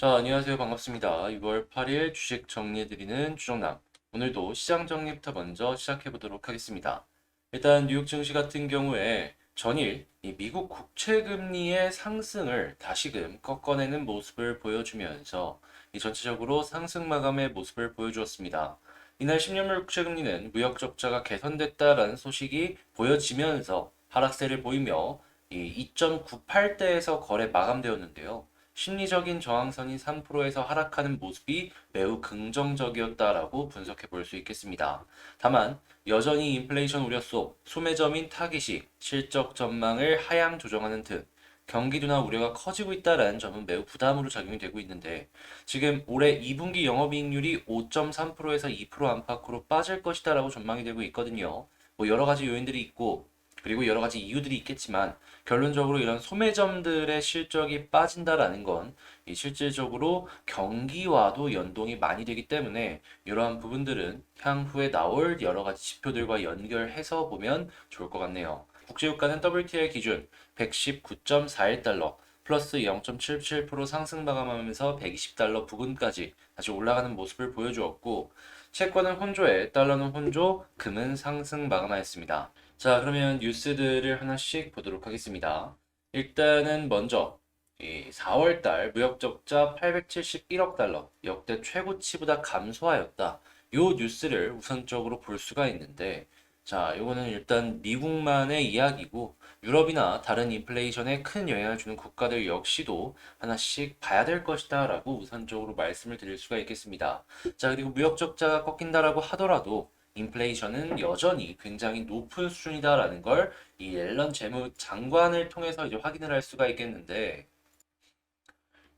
자, 안녕하세요. 반갑습니다. 6월 8일 주식 정리해드리는 주정남. 오늘도 시장 정리부터 먼저 시작해보도록 하겠습니다. 일단 뉴욕 증시 같은 경우에 전일 이 미국 국채 금리의 상승을 다시금 꺾어내는 모습을 보여주면서 이 전체적으로 상승 마감의 모습을 보여주었습니다. 이날 10년물 국채 금리는 무역 적자가 개선됐다라는 소식이 보여지면서 하락세를 보이며 이 2.98대에서 거래 마감되었는데요. 심리적인 저항선인 3%에서 하락하는 모습이 매우 긍정적이었다라고 분석해 볼 수 있겠습니다. 다만 여전히 인플레이션 우려 속 소매점인 타깃이 실적 전망을 하향 조정하는 등 경기 둔화 우려가 커지고 있다는 점은 매우 부담으로 작용이 되고 있는데 지금 올해 2분기 영업이익률이 5.3%에서 2% 안팎으로 빠질 것이다라고 전망이 되고 있거든요. 뭐 여러 가지 요인들이 있고 그리고 여러 가지 이유들이 있겠지만 결론적으로 이런 소매점들의 실적이 빠진다라는 건 이 실질적으로 경기와도 연동이 많이 되기 때문에 이러한 부분들은 향후에 나올 여러 가지 지표들과 연결해서 보면 좋을 것 같네요. 국제유가는 WTI 기준 119.41달러 플러스 0.77% 상승 마감하면서 120달러 부근까지 다시 올라가는 모습을 보여주었고 채권은 혼조에 달러는 혼조, 금은 상승 마감하였습니다. 자, 그러면 뉴스들을 하나씩 보도록 하겠습니다. 일단은 먼저 이 4월 달 무역 적자 871억 달러, 역대 최고치보다 감소하였다. 요 뉴스를 우선적으로 볼 수가 있는데 자, 요거는 일단 미국만의 이야기고 유럽이나 다른 인플레이션에 큰 영향을 주는 국가들 역시도 하나씩 봐야 될 것이다라고 우선적으로 말씀을 드릴 수가 있겠습니다. 자, 그리고 무역 적자가 꺾인다라고 하더라도 인플레이션은 여전히 굉장히 높은 수준이다라는 걸 이 옐런 재무장관을 통해서 이제 확인을 할 수가 있겠는데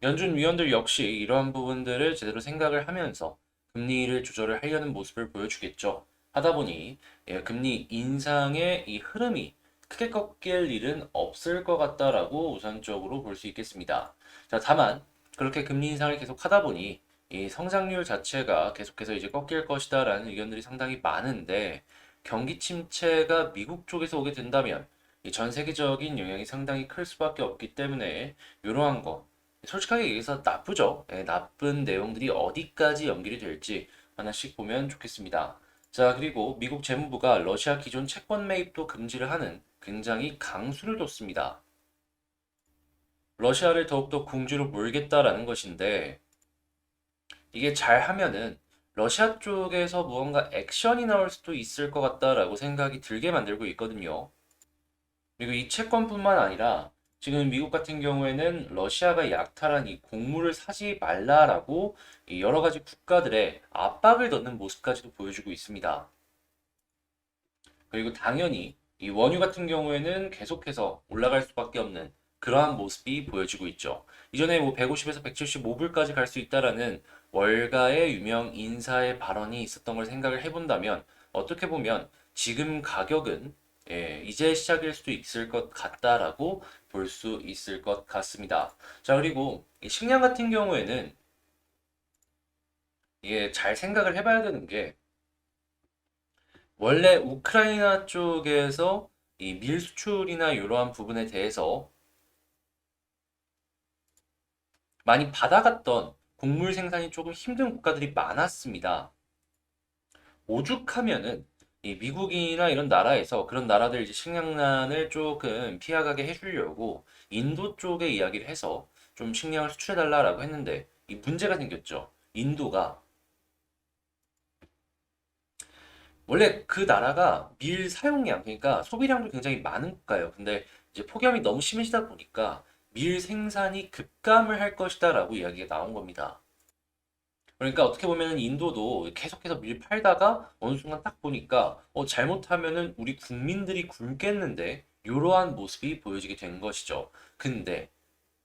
연준 위원들 역시 이러한 부분들을 제대로 생각을 하면서 금리를 조절을 하려는 모습을 보여주겠죠. 하다 보니 금리 인상의 이 흐름이 크게 꺾일 일은 없을 것 같다라고 우선적으로 볼 수 있겠습니다. 자, 다만 그렇게 금리 인상을 계속 하다 보니 이 성장률 자체가 계속해서 이제 꺾일 것이다라는 의견들이 상당히 많은데 경기 침체가 미국 쪽에서 오게 된다면 이 전 세계적인 영향이 상당히 클 수밖에 없기 때문에 이러한 거 솔직하게 얘기해서 나쁘죠. 예, 나쁜 내용들이 어디까지 연결이 될지 하나씩 보면 좋겠습니다. 자, 그리고 미국 재무부가 러시아 기존 채권 매입도 금지를 하는 굉장히 강수를 뒀습니다. 러시아를 더욱더 궁지로 몰겠다라는 것인데 이게 잘 하면은 러시아 쪽에서 무언가 액션이 나올 수도 있을 것 같다라고 생각이 들게 만들고 있거든요. 그리고 이 채권뿐만 아니라 지금 미국 같은 경우에는 러시아가 약탈한 이 곡물을 사지 말라라고 이 여러 가지 국가들의 압박을 넣는 모습까지도 보여주고 있습니다. 그리고 당연히 이 원유 같은 경우에는 계속해서 올라갈 수밖에 없는 그러한 모습이 보여지고 있죠. 이전에 뭐 150에서 175불까지 갈 수 있다라는 월가의 유명 인사의 발언이 있었던 걸 생각을 해본다면 어떻게 보면 지금 가격은 이제 시작일 수도 있을 것 같다라고 볼 수 있을 것 같습니다. 자, 그리고 이 식량 같은 경우에는 이게 잘 생각을 해봐야 되는 게 원래 우크라이나 쪽에서 이 밀 수출이나 이러한 부분에 대해서 많이 받아갔던 곡물 생산이 조금 힘든 국가들이 많았습니다. 오죽하면은 이 미국이나 이런 나라에서 그런 나라들 이제 식량난을 조금 피해가게 해주려고 인도 쪽에 이야기를 해서 좀 식량을 수출해달라라고 했는데 이 문제가 생겼죠. 인도가 원래 그 나라가 밀 사용량, 그러니까 소비량도 굉장히 많은 국가예요. 근데 이제 폭염이 너무 심해지다 보니까 밀 생산이 급감을 할 것이다라고 이야기가 나온 겁니다. 그러니까 어떻게 보면 인도도 계속해서 밀 팔다가 어느 순간 딱 보니까 잘못하면은 우리 국민들이 굶겠는데 이러한 모습이 보여지게 된 것이죠. 근데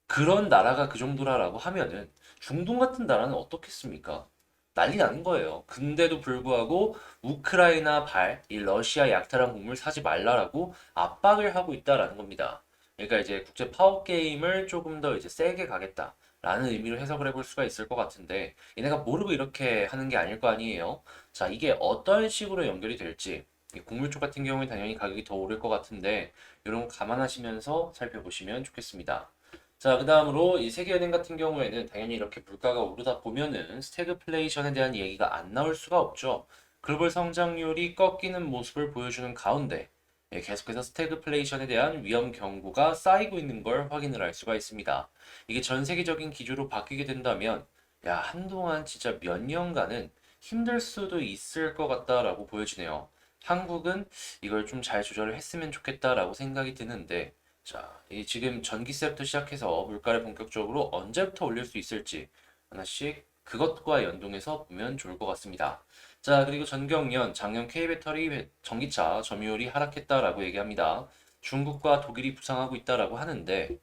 그런 나라가 그 정도라고 하면은 중동 같은 나라는 어떻겠습니까? 난리 나는 거예요. 근데도 불구하고 우크라이나 이 러시아 약탈한 곡물 사지 말라라고 압박을 하고 있다라는 겁니다. 그러니까 이제 국제 파워 게임을 조금 더 이제 세게 가겠다라는 의미로 해석을 해볼 수가 있을 것 같은데 얘네가 모르고 이렇게 하는 게 아닐 거 아니에요. 자, 이게 어떤 식으로 연결이 될지 이 곡물 쪽 같은 경우에 당연히 가격이 더 오를 것 같은데 이런 거 감안하시면서 살펴보시면 좋겠습니다. 자, 그 다음으로 이 세계은행 같은 경우에는 당연히 이렇게 물가가 오르다 보면은 스태그플레이션에 대한 얘기가 안 나올 수가 없죠. 글로벌 성장률이 꺾이는 모습을 보여주는 가운데 계속해서 스태그플레이션에 대한 위험 경고가 쌓이고 있는 걸 확인을 할 수가 있습니다. 이게 전 세계적인 기조로 바뀌게 된다면 야, 한동안 진짜 몇 년간은 힘들 수도 있을 것 같다라고 보여지네요. 한국은 이걸 좀 잘 조절을 했으면 좋겠다라고 생각이 드는데 자, 이 지금 전기세부터 시작해서 물가를 본격적으로 언제부터 올릴 수 있을지 하나씩 그것과 연동해서 보면 좋을 것 같습니다. 자, 그리고 전경련, 작년 K배터리 전기차 점유율이 하락했다라고 얘기합니다. 중국과 독일이 부상하고 있다라고 하는데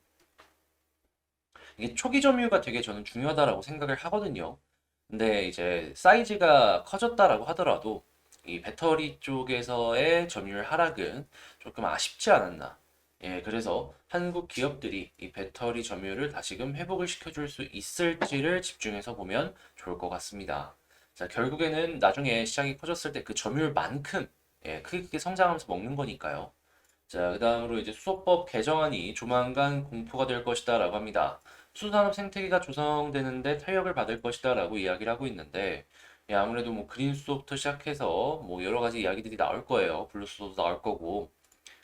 이게 초기 점유가 되게 저는 중요하다라고 생각을 하거든요. 근데 이제 사이즈가 커졌다라고 하더라도 이 배터리 쪽에서의 점유율 하락은 조금 아쉽지 않았나. 예, 그래서 한국 기업들이 이 배터리 점유율을 다시금 회복을 시켜줄 수 있을지를 집중해서 보면 좋을 것 같습니다. 자, 결국에는 나중에 시장이 커졌을 때 그 점유율만큼 크게 성장하면서 먹는 거니까요. 자, 그 다음으로 이제 수소법 개정안이 조만간 공포가 될 것이다라고 합니다. 수산업 생태계가 조성되는데 타격을 받을 것이다라고 이야기를 하고 있는데, 예, 아무래도 뭐 그린 수소부터 시작해서 뭐 여러 가지 이야기들이 나올 거예요. 블루 수소도 나올 거고,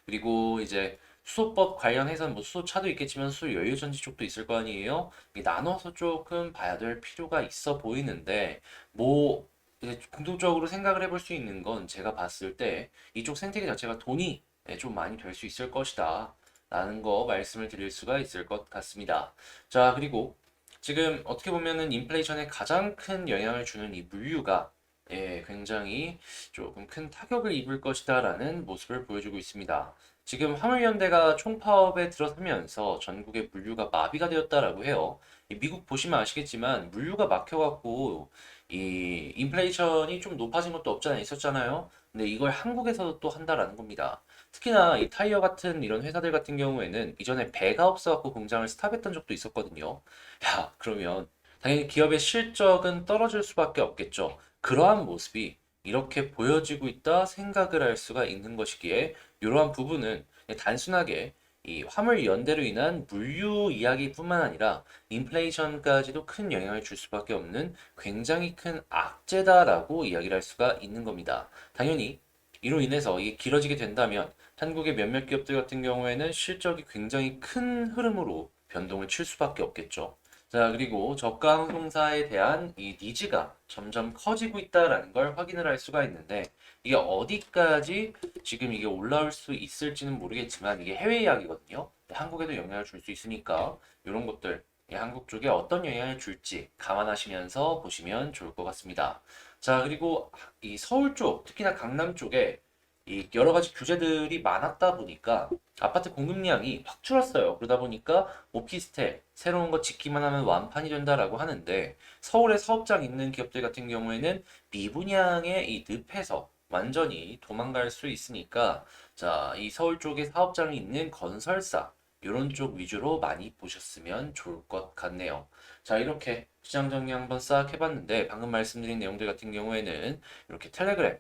그리고 이제 수소법 관련해서는 뭐 수소차도 있겠지만 수소 연료전지 쪽도 있을 거 아니에요? 이 나눠서 조금 봐야 될 필요가 있어 보이는데, 뭐 이제 공통적으로 생각을 해볼 수 있는 건 제가 봤을 때 이쪽 생태계 자체가 돈이 좀 많이 될 수 있을 것이다. 라는 거 말씀을 드릴 수가 있을 것 같습니다. 자, 그리고 지금 어떻게 보면은 인플레이션에 가장 큰 영향을 주는 이 물류가 굉장히 조금 큰 타격을 입을 것이다라는 모습을 보여주고 있습니다. 지금 화물연대가 총파업에 들어서면서 전국의 물류가 마비가 되었다라고 해요. 이 미국 보시면 아시겠지만 물류가 막혀갖고 이 인플레이션이 좀 높아진 것도 없지 않아 있었잖아요. 근데 이걸 한국에서도 또 한다라는 겁니다. 특히나 이 타이어 같은 이런 회사들 같은 경우에는 이전에 배가 없어갖고 공장을 스탑했던 적도 있었거든요. 야, 그러면 당연히 기업의 실적은 떨어질 수밖에 없겠죠. 그러한 모습이 이렇게 보여지고 있다 생각을 할 수가 있는 것이기에 이러한 부분은 단순하게 이 화물 연대로 인한 물류 이야기뿐만 아니라 인플레이션까지도 큰 영향을 줄 수밖에 없는 굉장히 큰 악재다라고 이야기를 할 수가 있는 겁니다. 당연히 이로 인해서 이게 길어지게 된다면 한국의 몇몇 기업들 같은 경우에는 실적이 굉장히 큰 흐름으로 변동을 칠 수밖에 없겠죠. 자, 그리고 저가 항공사에 대한 이 니즈가 점점 커지고 있다라는 걸 확인을 할 수가 있는데 이게 어디까지 지금 이게 올라올 수 있을지는 모르겠지만 이게 해외 이야기거든요. 한국에도 영향을 줄 수 있으니까 이런 것들 한국 쪽에 어떤 영향을 줄지 감안하시면서 보시면 좋을 것 같습니다. 자, 그리고 이 서울 쪽, 특히나 강남 쪽에 이 여러 가지 규제들이 많았다 보니까 아파트 공급량이 확 줄었어요. 그러다 보니까 오피스텔 새로운 거 짓기만 하면 완판이 된다라고 하는데 서울에 사업장 있는 기업들 같은 경우에는 미분양의 이 늪에서 완전히 도망갈 수 있으니까 자, 이 서울 쪽에 사업장이 있는 건설사 이런 쪽 위주로 많이 보셨으면 좋을 것 같네요. 자, 이렇게 시장 정리 한번 싹 해봤는데 방금 말씀드린 내용들 같은 경우에는 이렇게 텔레그램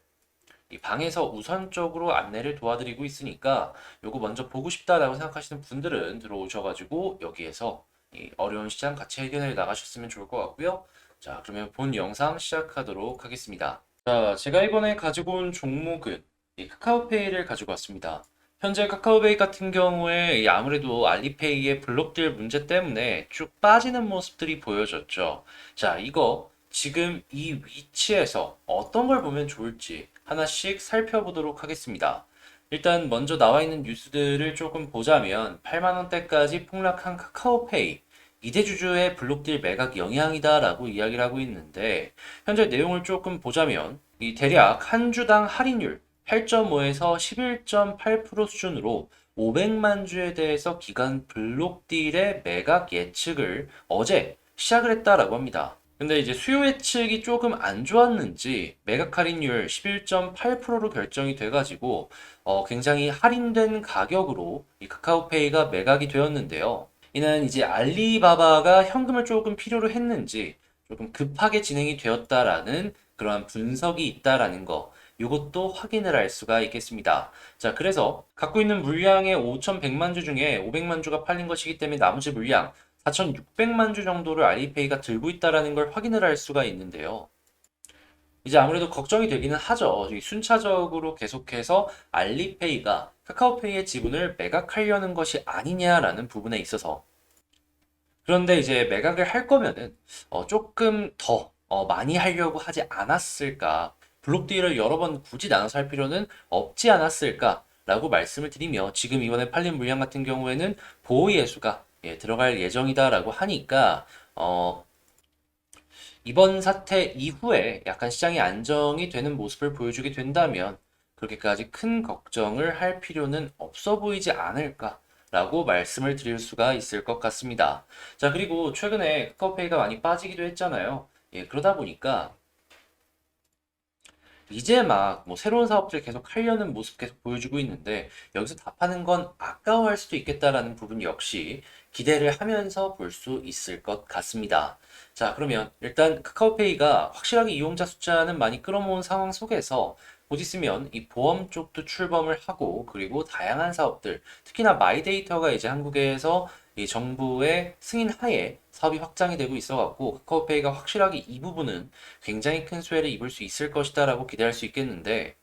이 방에서 우선적으로 안내를 도와드리고 있으니까 요거 먼저 보고 싶다라고 생각하시는 분들은 들어오셔가지고 여기에서 이 어려운 시장 같이 해결해 나가셨으면 좋을 것 같고요. 자, 그러면 본 영상 시작하도록 하겠습니다. 자, 제가 이번에 가지고 온 종목은 이 카카오페이를 가지고 왔습니다. 현재 카카오페이 같은 경우에 이 아무래도 알리페이의 블록들 문제 때문에 쭉 빠지는 모습들이 보여졌죠. 자, 이거 지금 이 위치에서 어떤 걸 보면 좋을지 하나씩 살펴보도록 하겠습니다. 일단 먼저 나와 있는 뉴스들을 조금 보자면 8만 원대까지 폭락한 카카오페이 이대주주의 블록딜 매각 영향이다라고 이야기를 하고 있는데 현재 내용을 조금 보자면 이 대략 한 주당 할인율 8.5에서 11.8% 수준으로 500만 주에 대해서 기간 블록딜의 매각 예측을 어제 시작을 했다라고 합니다. 근데 이제 수요 예측이 조금 안 좋았는지 매각 할인율 11.8%로 결정이 돼가지고 굉장히 할인된 가격으로 이 카카오페이가 매각이 되었는데요. 이는 이제 알리바바가 현금을 조금 필요로 했는지 조금 급하게 진행이 되었다라는 그러한 분석이 있다라는 거. 이것도 확인을 할 수가 있겠습니다. 자, 그래서 갖고 있는 물량의 5,100만 주 중에 500만 주가 팔린 것이기 때문에 나머지 물량 4,600만 주 정도를 알리페이가 들고 있다라는 걸 확인을 할 수가 있는데요. 이제 아무래도 걱정이 되기는 하죠. 이 순차적으로 계속해서 알리페이가 카카오페이의 지분을 매각하려는 것이 아니냐라는 부분에 있어서. 그런데 이제 매각을 할 거면은 조금 더 많이 하려고 하지 않았을까? 블록 딜을 여러 번 굳이 나눠서 할 필요는 없지 않았을까라고 말씀을 드리며, 지금 이번에 팔린 물량 같은 경우에는 보호 예수가 들어갈 예정이다라고 하니까 이번 사태 이후에 약간 시장이 안정이 되는 모습을 보여주게 된다면 그렇게까지 큰 걱정을 할 필요는 없어 보이지 않을까라고 말씀을 드릴 수가 있을 것 같습니다. 자, 그리고 최근에 카카오페이가 많이 빠지기도 했잖아요. 그러다 보니까 이제 막 뭐 새로운 사업들 계속 하려는 모습 계속 보여주고 있는데, 여기서 답하는 건 아까워할 수도 있겠다라는 부분 역시 기대를 하면서 볼 수 있을 것 같습니다. 자, 그러면 일단 카카오페이가 확실하게 이용자 숫자는 많이 끌어모은 상황 속에서 곧 있으면 이 보험 쪽도 출범을 하고, 그리고 다양한 사업들, 특히나 마이데이터가 이제 한국에서 이 정부의 승인 하에 사업이 확장이 되고 있어갖고 카카오페이가 확실하게 이 부분은 굉장히 큰 수혜를 입을 수 있을 것이다라고 기대할 수 있겠는데,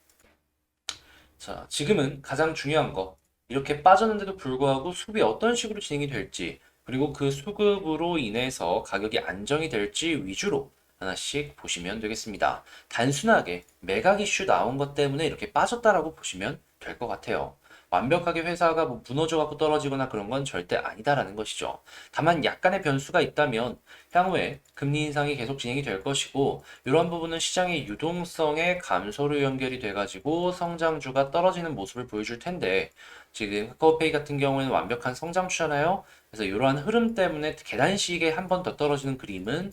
자, 지금은 가장 중요한 거, 이렇게 빠졌는데도 불구하고 수급이 어떤 식으로 진행이 될지, 그리고 그 수급으로 인해서 가격이 안정이 될지 위주로 하나씩 보시면 되겠습니다. 단순하게 매각 이슈 나온 것 때문에 이렇게 빠졌다라고 보시면 될 것 같아요. 완벽하게 회사가 뭐 무너져 갖고 떨어지거나 그런 건 절대 아니다라는 것이죠. 다만 약간의 변수가 있다면 향후에 금리 인상이 계속 진행이 될 것이고, 이런 부분은 시장의 유동성의 감소로 연결이 돼가지고 성장주가 떨어지는 모습을 보여줄 텐데, 지금 카카오페이 같은 경우에는 완벽한 성장주잖아요. 그래서 이러한 흐름 때문에 계단식에 한 번 더 떨어지는 그림은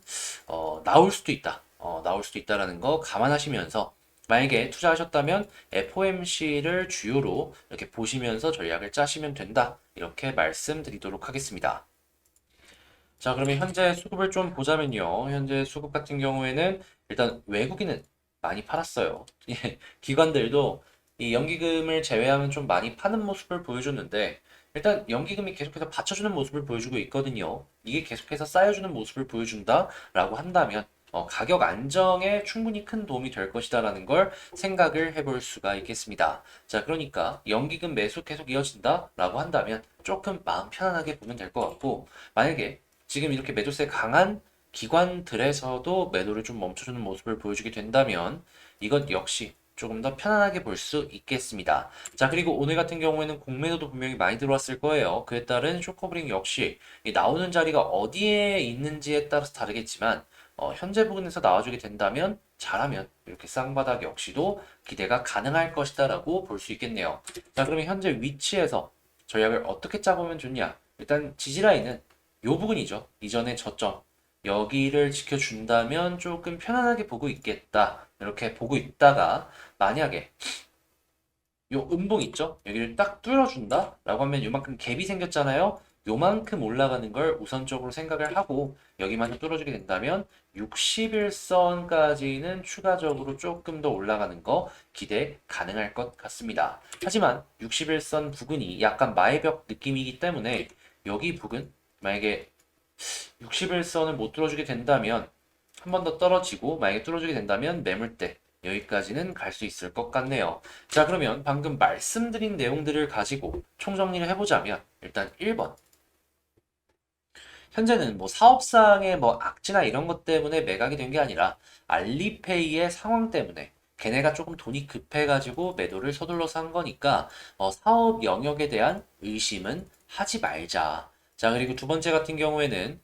나올 수도 있다. 나올 수도 있다라는 거 감안하시면서, 만약에 투자하셨다면 FOMC를 주요로 이렇게 보시면서 전략을 짜시면 된다. 이렇게 말씀드리도록 하겠습니다. 자, 그러면 현재 수급을 좀 보자면요. 현재 수급 같은 경우에는 일단 외국인은 많이 팔았어요. 예, 기관들도 이 연기금을 제외하면 좀 많이 파는 모습을 보여줬는데, 일단 연기금이 계속해서 받쳐주는 모습을 보여주고 있거든요. 이게 계속해서 쌓여주는 모습을 보여준다라고 한다면 가격 안정에 충분히 큰 도움이 될 것이다라는 걸 생각을 해볼 수가 있겠습니다. 자, 그러니까 연기금 매수 계속 이어진다라고 한다면 조금 마음 편안하게 보면 될 것 같고, 만약에 지금 이렇게 매도세 강한 기관들에서도 매도를 좀 멈춰주는 모습을 보여주게 된다면 이것 역시 조금 더 편안하게 볼 수 있겠습니다. 자, 그리고 오늘 같은 경우에는 공매도도 분명히 많이 들어왔을 거예요. 그에 따른 쇼커브링 역시 이 나오는 자리가 어디에 있는지에 따라서 다르겠지만 현재 부분에서 나와주게 된다면, 잘하면 이렇게 쌍바닥 역시도 기대가 가능할 것이다라고 볼 수 있겠네요. 자, 그러면 현재 위치에서 전략을 어떻게 짜보면 좋냐? 일단 지지라인은 요 부분이죠. 이전의 저점. 여기를 지켜준다면 조금 편안하게 보고 있겠다. 이렇게 보고 있다가 만약에 요 음봉 있죠? 여기를 딱 뚫어준다? 라고 하면 요만큼 갭이 생겼잖아요? 요만큼 올라가는 걸 우선적으로 생각을 하고 여기만 뚫어주게 된다면 61선까지는 추가적으로 조금 더 올라가는 거 기대 가능할 것 같습니다. 하지만 61선 부근이 약간 마의벽 느낌이기 때문에 여기 부근, 만약에 60일선을 못 뚫어주게 된다면 한 번 더 떨어지고, 만약에 뚫어주게 된다면 매물대 여기까지는 갈 수 있을 것 같네요. 자, 그러면 방금 말씀드린 내용들을 가지고 총정리를 해보자면 일단 1번, 현재는 뭐 사업상의 뭐 악재나 이런 것 때문에 매각이 된 게 아니라 알리페이의 상황 때문에 걔네가 조금 돈이 급해가지고 매도를 서둘러서 한 거니까 사업 영역에 대한 의심은 하지 말자. 자, 그리고 두 번째 같은 경우에는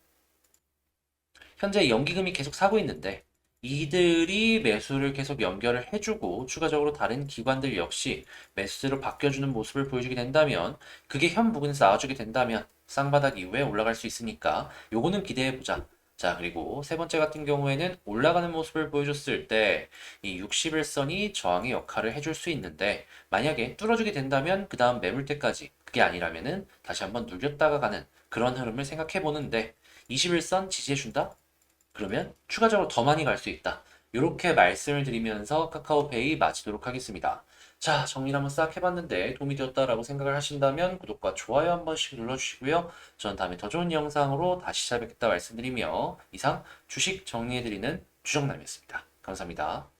현재 연기금이 계속 사고 있는데 이들이 매수를 계속 연결을 해주고 추가적으로 다른 기관들 역시 매수세로 바뀌어주는 모습을 보여주게 된다면, 그게 현 부근에서 나와주게 된다면 쌍바닥 이후에 올라갈 수 있으니까 요거는 기대해보자. 자, 그리고 세 번째 같은 경우에는 올라가는 모습을 보여줬을 때 이 61선이 저항의 역할을 해줄 수 있는데, 만약에 뚫어주게 된다면 그 다음 매물대까지, 그게 아니라면은 다시 한번 눌렸다가 가는 그런 흐름을 생각해 보는데, 21선 지지해준다? 그러면 추가적으로 더 많이 갈 수 있다. 이렇게 말씀을 드리면서 카카오페이 마치도록 하겠습니다. 자, 정리를 한번 싹 해봤는데 도움이 되었다라고 생각을 하신다면 구독과 좋아요 한 번씩 눌러주시고요. 전 다음에 더 좋은 영상으로 다시 찾아뵙겠다 말씀드리며 이상 주식 정리해드리는 주정남이었습니다. 감사합니다.